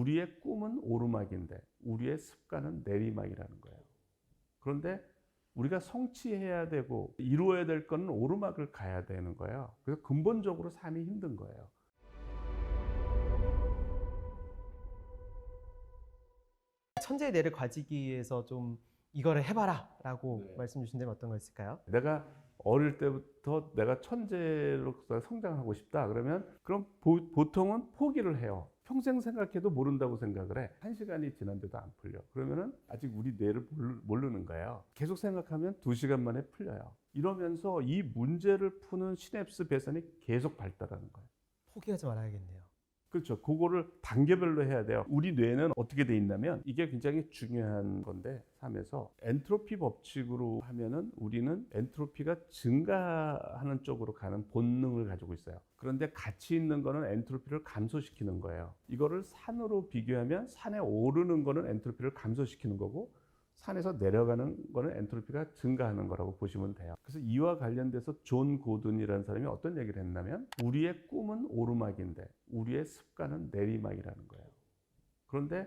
우리의 꿈은 오르막인데 우리의 습관은 내리막이라는 거예요. 그런데 우리가 성취해야 되고 이루어야 될 거는 오르막을 가야 되는 거예요. 그래서 근본적으로 삶이 힘든 거예요. 천재의 뇌를 가지기 위해서 좀 이거를 해봐라 라고 말씀 주신다면 어떤 거 있을까요? 내가 어릴 때부터 내가 천재로서 성장하고 싶다 그러면 그럼 보통은 포기를 해요. 평생 생각해도 모른다고 생각을 해. 1시간이 지났는데도 안 풀려. 그러면은 아직 우리 뇌를 모르는 거예요. 계속 생각하면 2시간 만에 풀려요. 이러면서 이 문제를 푸는 시냅스 배선이 계속 발달하는 거예요. 포기하지 말아야겠네요. 그렇죠. 그거를 단계별로 해야 돼요. 우리 뇌는 어떻게 돼 있냐면 이게 굉장히 중요한 건데 삶에서 엔트로피 법칙으로 하면은 우리는 엔트로피가 증가하는 쪽으로 가는 본능을 가지고 있어요. 그런데 가치 있는 거는 엔트로피를 감소시키는 거예요. 이거를 산으로 비교하면 산에 오르는 거는 엔트로피를 감소시키는 거고 산에서 내려가는 거는 엔트로피가 증가하는 거라고 보시면 돼요. 그래서 이와 관련돼서 존 고든이라는 사람이 어떤 얘기를 했냐면 우리의 꿈은 오르막인데 우리의 습관은 내리막이라는 거예요. 그런데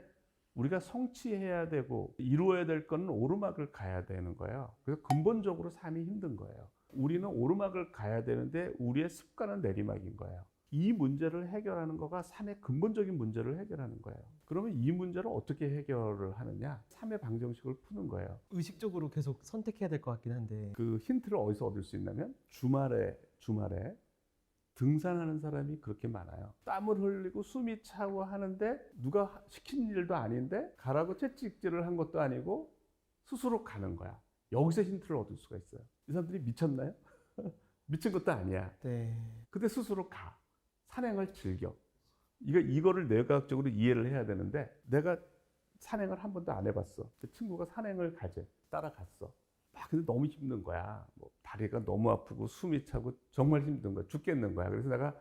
우리가 성취해야 되고 이루어야 될 거는 오르막을 가야 되는 거예요. 그래서 근본적으로 삶이 힘든 거예요. 우리는 오르막을 가야 되는데 우리의 습관은 내리막인 거예요. 이 문제를 해결하는 거가 삶의 근본적인 문제를 해결하는 거예요. 그러면 이 문제를 어떻게 해결을 하느냐? 삶의 방정식을 푸는 거예요. 의식적으로 계속 선택해야 될 것 같긴 한데 그 힌트를 어디서 얻을 수 있냐면 주말에 등산하는 사람이 그렇게 많아요. 땀을 흘리고 숨이 차고 하는데 누가 시킨 일도 아닌데 가라고 채찍질을 한 것도 아니고 스스로 가는 거야. 여기서 힌트를 얻을 수가 있어요. 이 사람들이 미쳤나요? 미친 것도 아니야. 네. 근데 스스로 가. 산행을 즐겨. 이거를 뇌과학적으로 이해를 해야 되는데 내가 산행을 한 번도 안 해봤어. 그 친구가 산행을 가재. 따라갔어. 근데 너무 힘든 거야. 다리가 너무 아프고 숨이 차고 정말 힘든 거야. 죽겠는 거야. 그래서 내가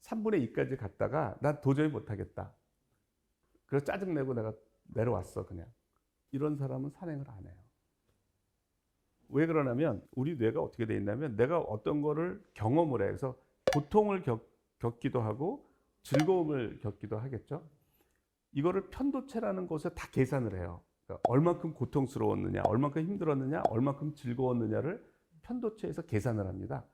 3분의 2까지 갔다가 난 도저히 못하겠다. 그래서 짜증내고 내가 내려왔어 그냥. 이런 사람은 산행을 안 해요. 왜 그러냐면 우리 뇌가 어떻게 돼 있냐면 내가 어떤 거를 경험을 해. 그래서 고통을 겪기도 하고 즐거움을 겪기도 하겠죠. 이거를 편도체라는 곳에 다 계산을 해요. 그러니까 얼만큼 고통스러웠느냐, 얼만큼 힘들었느냐, 얼만큼 즐거웠느냐를 편도체에서 계산을 합니다.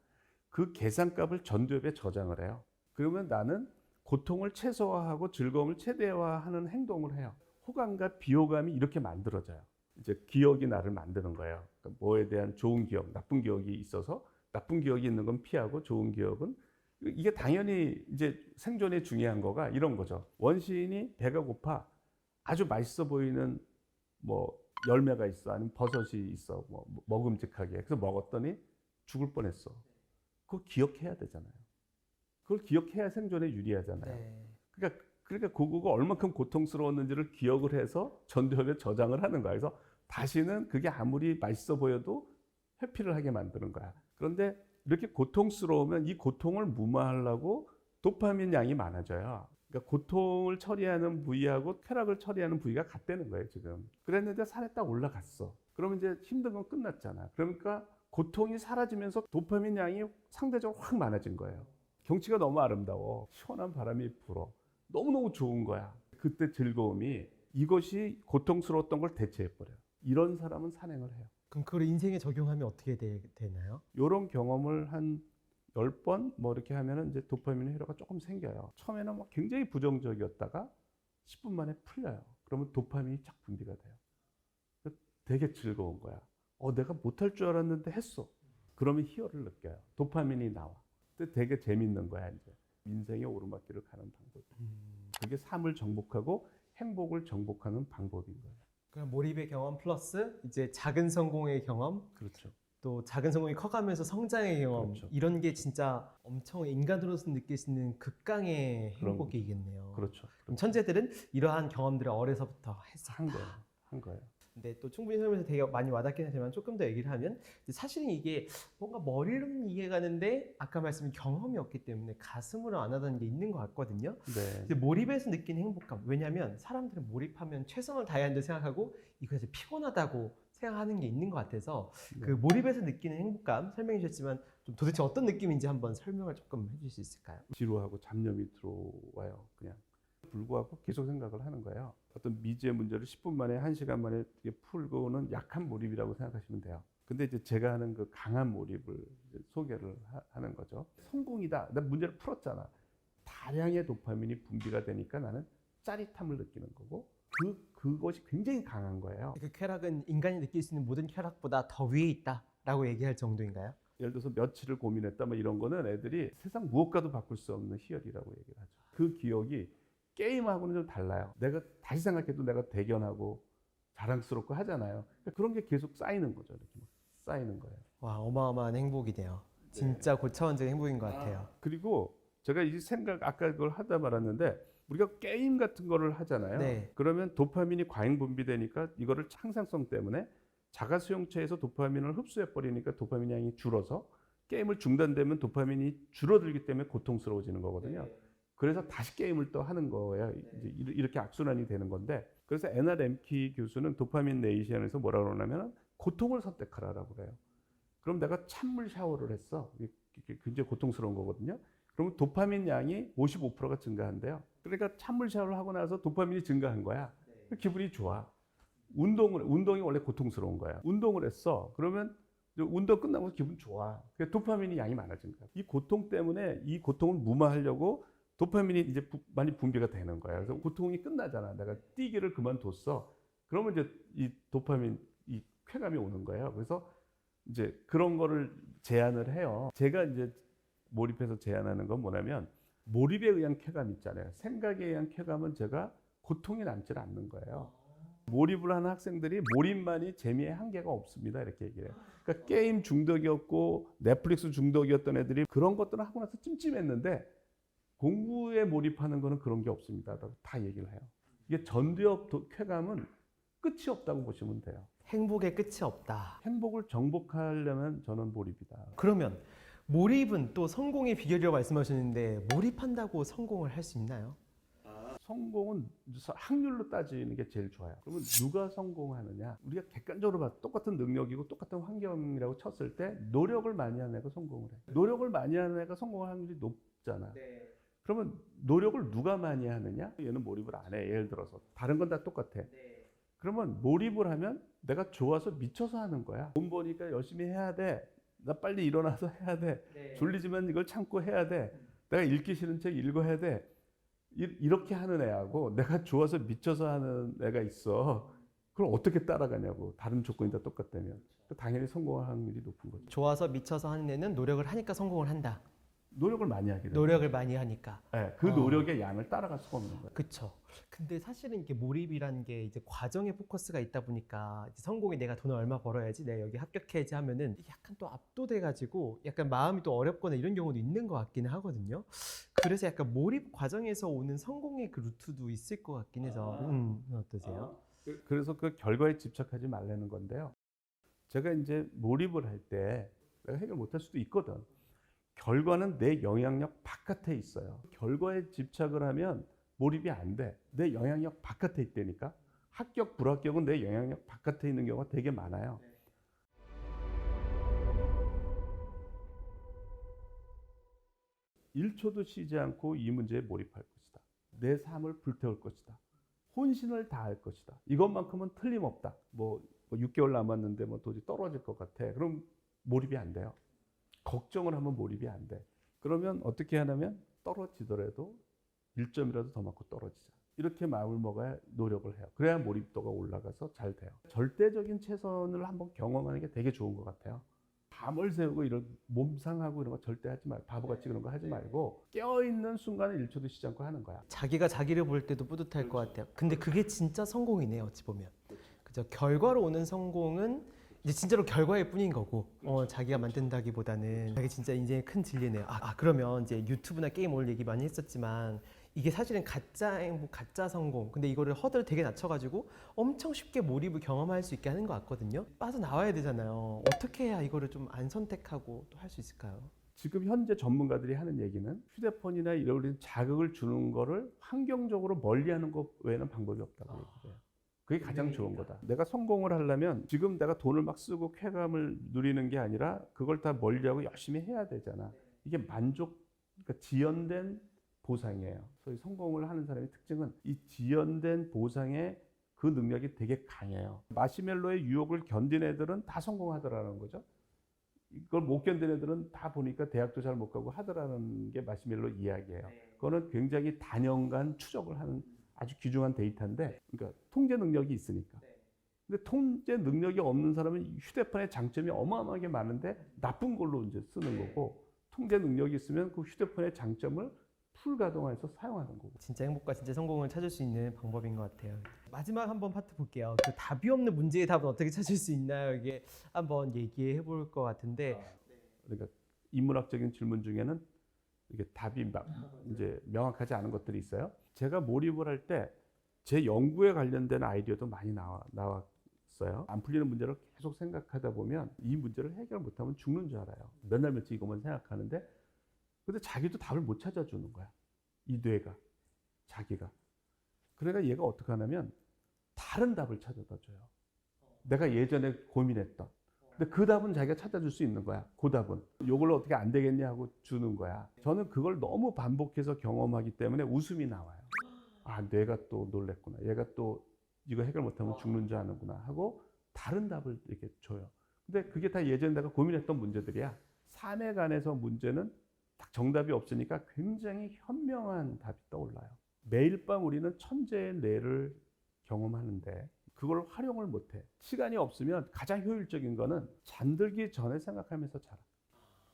그 계산값을 전두엽에 저장을 해요. 그러면 나는 고통을 최소화하고 즐거움을 최대화하는 행동을 해요. 호감과 비호감이 이렇게 만들어져요. 이제 기억이 나를 만드는 거예요. 그러니까 뭐에 대한 좋은 기억, 나쁜 기억이 있어서 나쁜 기억이 있는 건 피하고 좋은 기억은 이게 당연히 이제 생존에 중요한 거가 이런 거죠. 원시인이 배가 고파 아주 맛있어 보이는 열매가 있어 아니면 버섯이 있어 먹음직하게 그래서 먹었더니 죽을 뻔했어. 그걸 기억해야 되잖아요. 그걸 기억해야 생존에 유리하잖아요. 네. 그러니까 그거가 얼마큼 고통스러웠는지를 기억을 해서 전두엽에 저장을 하는 거야. 그래서 다시는 그게 아무리 맛있어 보여도 회피를 하게 만드는 거야. 그런데 이렇게 고통스러우면 이 고통을 무마하려고 도파민 양이 많아져요. 그러니까 고통을 처리하는 부위하고 쾌락을 처리하는 부위가 같다는 거예요, 지금. 그랬는데 산에 딱 올라갔어. 그러면 이제 힘든 건 끝났잖아. 그러니까 고통이 사라지면서 도파민 양이 상대적으로 확 많아진 거예요. 경치가 너무 아름다워. 시원한 바람이 불어. 너무너무 좋은 거야. 그때 즐거움이 이것이 고통스러웠던 걸 대체해버려요. 이런 사람은 산행을 해요. 그럼 그걸 인생에 적용하면 어떻게 되나요? 이런 경험을 한 10번 이렇게 하면은 이제 도파민 회로가 조금 생겨요. 처음에는 굉장히 부정적이었다가 10분 만에 풀려요. 그러면 도파민이 쫙 분비가 돼요. 되게 즐거운 거야. 내가 못할 줄 알았는데 했어. 그러면 희열을 느껴요. 도파민이 나와. 근데 되게 재밌는 거야, 이제. 인생의 오르막길을 가는 방법. 그게 삶을 정복하고 행복을 정복하는 방법인 거예요. 그럼 몰입의 경험 플러스 이제 작은 성공의 경험, 그렇죠. 또 작은 성공이 커가면서 성장의 경험, 그렇죠. 이런 게 진짜 엄청 인간으로서 느낄 수 있는 극강의 그런 행복이겠네요. 그렇죠. 그럼 천재들은 이러한 경험들을 어려서부터 했었다. 한 거예요. 근데 또 충분히 설명해서 되게 많이 와닿긴 하지만 조금 더 얘기를 하면 사실은 이게 뭔가 머리로는 이해가는데 아까 말씀인 경험이 없기 때문에 가슴으로 안 하다는 게 있는 것 같거든요. 네. 근데 몰입해서 느끼는 행복감, 왜냐하면 사람들은 몰입하면 최선을 다해야 한다고 생각하고 이것이 피곤하다고 생각하는 게 있는 것 같아서 그 몰입해서 느끼는 행복감 설명해 주셨지만 좀 도대체 어떤 느낌인지 한번 설명을 조금 해주실 수 있을까요? 지루하고 잡념이 들어와요. 그냥 불구하고 계속 생각을 하는 거예요. 어떤 미지의 문제를 10분 만에 1시간 만에 풀고는 약한 몰입이라고 생각하시면 돼요. 근데 이제 제가 하는 그 강한 몰입을 이제 소개를 하는 거죠. 성공이다. 나 문제를 풀었잖아. 다량의 도파민이 분비가 되니까 나는 짜릿함을 느끼는 거고 그것이 굉장히 강한 거예요. 그 쾌락은 인간이 느낄 수 있는 모든 쾌락보다 더 위에 있다라고 얘기할 정도인가요? 예를 들어서 며칠을 고민했다 뭐 이런 거는 애들이 세상 무엇과도 바꿀 수 없는 희열이라고 얘기를 하죠. 그 기억이 게임하고는 좀 달라요. 내가 다시 생각해도 내가 대견하고 자랑스럽고 하잖아요. 그러니까 그런 게 계속 쌓이는 거죠. 이렇게 막 쌓이는 거예요. 와, 어마어마한 행복이네요. 진짜 고차원적인 행복인 것 같아요. 그리고 제가 이 생각 아까 그걸 하다 말았는데 우리가 게임 같은 거를 하잖아요. 네. 그러면 도파민이 과잉 분비되니까 이거를 항상성 때문에 자가 수용체에서 도파민을 흡수해 버리니까 도파민 양이 줄어서 게임을 중단되면 도파민이 줄어들기 때문에 고통스러워지는 거거든요. 그래서 다시 게임을 또 하는 거예요. 이제 이렇게 악순환이 되는 건데 그래서 에나 렘키 교수는 도파민 네이션에서 뭐라 그러냐면 고통을 선택하라라고 그래요. 그럼 내가 찬물 샤워를 했어. 이게 굉장히 고통스러운 거거든요. 그러면 도파민 양이 55%가 증가한대요. 그러니까 찬물 샤워를 하고 나서 도파민이 증가한 거야. 기분이 좋아. 운동이 원래 고통스러운 거야. 운동을 했어. 그러면 운동 끝나고 기분 좋아. 그러니까 도파민이 양이 많아진 거야. 이 고통 때문에 이 고통을 무마하려고 도파민이 이제 많이 분비가 되는 거야. 그래서 고통이 끝나잖아. 내가 뛰기를 그만뒀어. 그러면 이제 이 도파민, 이 쾌감이 오는 거예요. 그래서 이제 그런 거를 제안을 해요. 제가 이제 몰입해서 제안하는 건 뭐냐면 몰입에 의한 쾌감 있잖아요. 생각에 의한 쾌감은 제가 고통이 남질 않는 거예요. 몰입을 하는 학생들이 몰입만이 재미의 한계가 없습니다. 이렇게 얘기해요. 그러니까 게임 중독이었고 넷플릭스 중독이었던 애들이 그런 것들을 하고 나서 찜찜했는데 공부에 몰입하는 거는 그런 게 없습니다. 다 얘기를 해요. 이게 전두엽 쾌감은 끝이 없다고 보시면 돼요. 행복의 끝이 없다. 행복을 정복하려면 저는 몰입이다. 그러면 몰입은 또 성공의 비결이라고 말씀하셨는데 몰입한다고 성공을 할 수 있나요? 성공은 확률로 따지는 게 제일 좋아요. 그러면 누가 성공하느냐? 우리가 객관적으로 봐도 똑같은 능력이고 똑같은 환경이라고 쳤을 때 노력을 많이 하는 애가 성공을 해. 노력을 많이 하는 애가 성공할 확률이 높잖아. 네. 그러면 노력을 누가 많이 하느냐? 얘는 몰입을 안 해. 예를 들어서 다른 건 다 똑같아. 네. 그러면 몰입을 하면 내가 좋아서 미쳐서 하는 거야. 돈 버니까 열심히 해야 돼. 나 빨리 일어나서 해야 돼. 네. 졸리지만 이걸 참고 해야 돼. 내가 읽기 싫은 책 읽어야 돼. 이렇게 하는 애하고 내가 좋아서 미쳐서 하는 애가 있어. 그걸 어떻게 따라가냐고. 다른 조건이 다 똑같다면. 당연히 성공할 확률이 높은 거죠. 좋아서 미쳐서 하는 애는 노력을 하니까 성공을 한다. 노력을 많이 하게 돼요. 노력을 많이 하니까. 네, 그 노력의 양을 따라갈 수가 없는 거예요. 그렇죠. 근데 사실은 이게 몰입이라는 게 이제 과정에 포커스가 있다 보니까 이제 성공이 내가 돈을 얼마 벌어야지, 내가 여기 합격해야지 하면은 이게 약간 또 압도돼가지고 약간 마음이 또 어렵거나 이런 경우도 있는 것 같기는 하거든요. 그래서 약간 몰입 과정에서 오는 성공의 그 루트도 있을 것 같긴 해서 어떠세요? 그래서 그 결과에 집착하지 말라는 건데요. 제가 이제 몰입을 할 때 내가 해결 못할 수도 있거든. 결과는 내 영향력 바깥에 있어요. 결과에 집착을 하면 몰입이 안 돼. 내 영향력 바깥에 있다니까. 합격, 불합격은 내 영향력 바깥에 있는 경우가 되게 많아요. 1초도 쉬지 않고 이 문제에 몰입할 것이다. 내 삶을 불태울 것이다. 혼신을 다할 것이다. 이것만큼은 틀림없다. 뭐 6개월 남았는데 뭐 도저히 떨어질 것 같아. 그럼 몰입이 안 돼요. 걱정을 하면 몰입이 안 돼. 그러면 어떻게 하냐면 떨어지더라도 1점이라도 더 맞고 떨어지자. 이렇게 마음을 먹어야 노력을 해요. 그래야 몰입도가 올라가서 잘 돼요. 절대적인 최선을 한번 경험하는 게 되게 좋은 것 같아요. 밤을 새우고 이런 몸상하고 이런 거 절대 하지 말고 바보같이 그런 거 하지 말고 깨어있는 순간에 1초도 쉬지 않고 하는 거야. 자기가 자기를 볼 때도 뿌듯할 것 같아요. 근데 그게 진짜 성공이네요, 어찌 보면. 그죠? 결과로 오는 성공은 이제 진짜로 결과일 뿐인 거고, 자기가 만든다기보다는 그게 진짜 인생의 큰 진리네요. 그러면 이제 유튜브나 게임 오늘 얘기 많이 했었지만 이게 사실은 가짜 행복, 가짜 성공. 근데 이거를 허들을 되게 낮춰가지고 엄청 쉽게 몰입을 경험할 수 있게 하는 것 같거든요. 빠져나와야 되잖아요. 어떻게 해야 이거를 좀 안 선택하고 또 할 수 있을까요? 지금 현재 전문가들이 하는 얘기는 휴대폰이나 이런 자극을 주는 거를 환경적으로 멀리하는 것 외에는 방법이 없다고 얘기해요. 그게 가장 좋은 거다. 내가 성공을 하려면 지금 내가 돈을 막 쓰고 쾌감을 누리는 게 아니라 그걸 다 멀리하고 열심히 해야 되잖아. 이게 그러니까 지연된 보상이에요. 소위 성공을 하는 사람의 특징은 이 지연된 보상에 그 능력이 되게 강해요. 마시멜로의 유혹을 견딘 애들은 다 성공하더라는 거죠. 이걸 못 견딘 애들은 다 보니까 대학도 잘 못 가고 하더라는 게 마시멜로 이야기예요. 그거는 굉장히 단연간 추적을 하는 아주 귀중한 데이터인데, 그러니까 통제 능력이 있으니까. 근데 통제 능력이 없는 사람은 휴대폰의 장점이 어마어마하게 많은데 나쁜 걸로 이제 쓰는 거고, 통제 능력이 있으면 그 휴대폰의 장점을 풀 가동해서 사용하는 거고. 진짜 행복과 진짜 성공을 찾을 수 있는 방법인 것 같아요. 마지막 한번 파트 볼게요. 그 답이 없는 문제의 답은 어떻게 찾을 수 있나요? 이게 한번 얘기해 볼 것 같은데. 그러니까 인문학적인 질문 중에는 이게 답이 이제 명확하지 않은 것들이 있어요. 제가 몰입을 할 때 제 연구에 관련된 아이디어도 많이 나왔어요. 안 풀리는 문제를 계속 생각하다 보면 이 문제를 해결 못하면 죽는 줄 알아요. 몇 날 며칠 이것만 생각하는데, 근데 자기도 답을 못 찾아주는 거야. 이 뇌가, 자기가. 그러니까 얘가 어떻게 하냐면 다른 답을 찾아다 줘요. 내가 예전에 고민했던. 근데 그 답은 자기가 찾아줄 수 있는 거야. 그 답은. 이걸로 어떻게 안 되겠냐 하고 주는 거야. 저는 그걸 너무 반복해서 경험하기 때문에 웃음이 나와요. 아, 뇌가 또 놀랬구나. 얘가 또 이거 해결 못하면 죽는 줄 아는구나 하고 다른 답을 이렇게 줘요. 근데 그게 다 예전에 내가 고민했던 문제들이야. 삶에 관해서 문제는 딱 정답이 없으니까 굉장히 현명한 답이 떠올라요. 매일 밤 우리는 천재의 뇌를 경험하는데 그걸 활용을 못해. 시간이 없으면 가장 효율적인 거는 잠들기 전에 생각하면서 자라.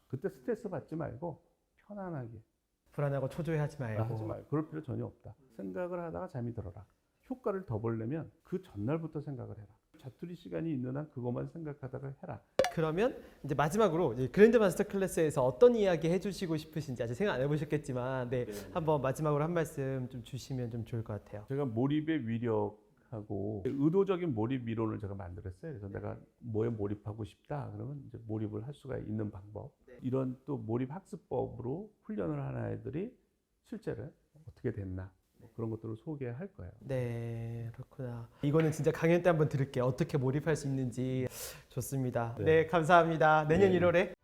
그때 스트레스 받지 말고 편안하게. 불안하고 초조해하지 말고. 하지 말고. 그럴 필요 전혀 없다. 생각을 하다가 잠이 들어라. 효과를 더 보려면 그 전날부터 생각을 해라. 자투리 시간이 있는 한 그것만 생각하다가 해라. 그러면 이제 마지막으로 이제 그랜드 마스터 클래스에서 어떤 이야기 해주시고 싶으신지 아직 생각 안 해보셨겠지만, 네, 한번 마지막으로 한 말씀 좀 주시면 좀 좋을 것 같아요. 제가 몰입의 위력하고 의도적인 몰입 이론을 제가 만들었어요. 그래서 내가 뭐에 몰입하고 싶다 그러면 이제 몰입을 할 수가 있는 방법. 이런 또 몰입 학습법으로 훈련을 하는 아이들이 실제로 어떻게 됐나 그런 것들을 소개할 거예요. 네, 그렇구나. 이거는 진짜 강연 때 한번 들을게요. 어떻게 몰입할 수 있는지. 좋습니다. 네. 네, 감사합니다. 내년 네. 1월에